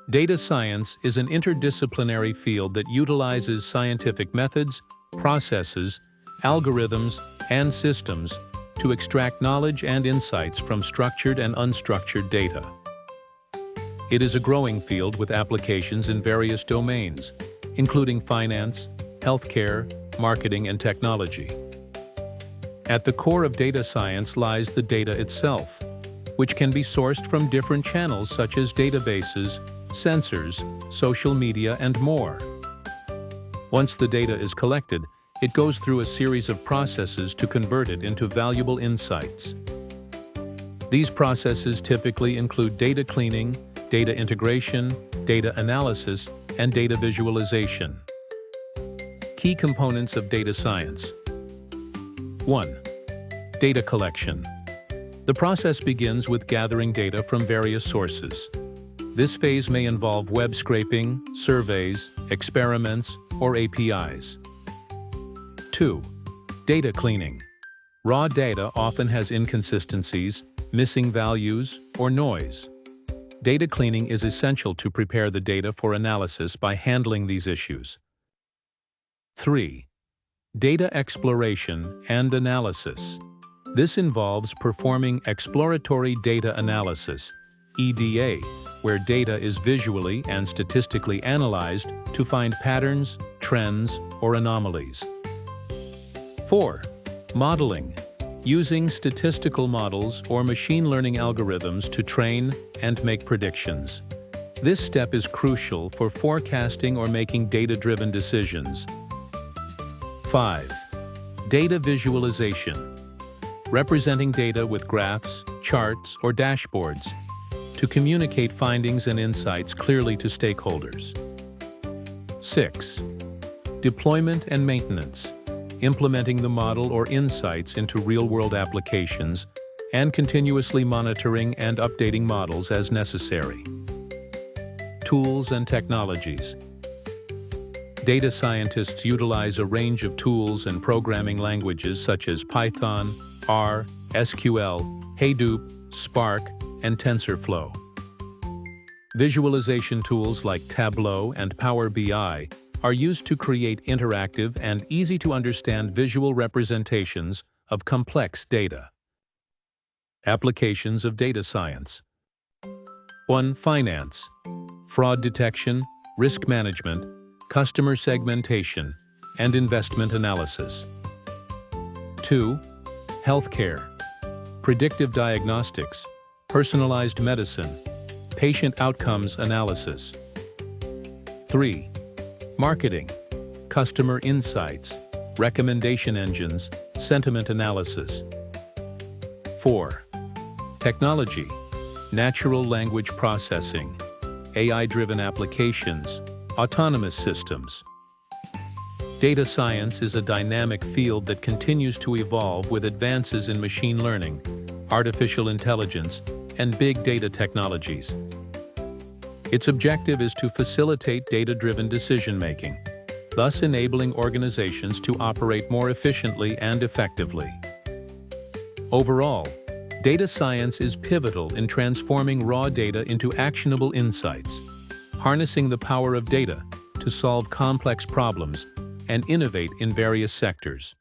Data science is an interdisciplinary field that utilizes scientific methods, processes, algorithms, and systems to extract knowledge and insights from structured and unstructured data. It is a growing field with applications in various domains, including finance, healthcare, marketing, and technology. At the core of data science lies the data itself, which can be sourced from different channels such as databases, sensors, social media, and more. Once the data is collected, it goes through a series of processes to convert it into valuable insights. These processes typically include data cleaning, data integration, data analysis, and data visualization. Key components of data science. 1. Data collection. The process begins with gathering data from various sources. This phase may involve web scraping, surveys, experiments, or APIs. 2. Data cleaning. Raw data often has inconsistencies, missing values, or noise. Data cleaning is essential to prepare the data for analysis by handling these issues. 3. Data exploration and analysis. This involves performing exploratory data analysis, EDA, where data is visually and statistically analyzed to find patterns, trends, or anomalies. 4. Modeling. Using statistical models or machine learning algorithms to train and make predictions. This step is crucial for forecasting or making data-driven decisions. 5. Data visualization. Representing data with graphs, charts, or dashboards to communicate findings and insights clearly to stakeholders. 6. Deployment and maintenance. Implementing the model or insights into real-world applications and continuously monitoring and updating models as necessary. Tools and technologies. Data scientists utilize a range of tools and programming languages such as Python, R, SQL, Hadoop, Spark, and TensorFlow. Visualization tools like Tableau and Power BI are used to create interactive and easy-to-understand visual representations of complex data. Applications of data science. 1. Finance. Fraud detection, risk management, customer segmentation, and investment analysis. 2. Healthcare. Predictive diagnostics, personalized medicine, patient outcomes analysis. 3. Marketing. Customer insights, recommendation engines, sentiment analysis. 4. Technology. Natural language processing, AI-driven applications, autonomous systems. Data science is a dynamic field that continues to evolve with advances in machine learning, artificial intelligence, and big data technologies. Its objective is to facilitate data-driven decision-making, thus enabling organizations to operate more efficiently and effectively. Overall, data science is pivotal in transforming raw data into actionable insights, harnessing the power of data to solve complex problems and innovate in various sectors.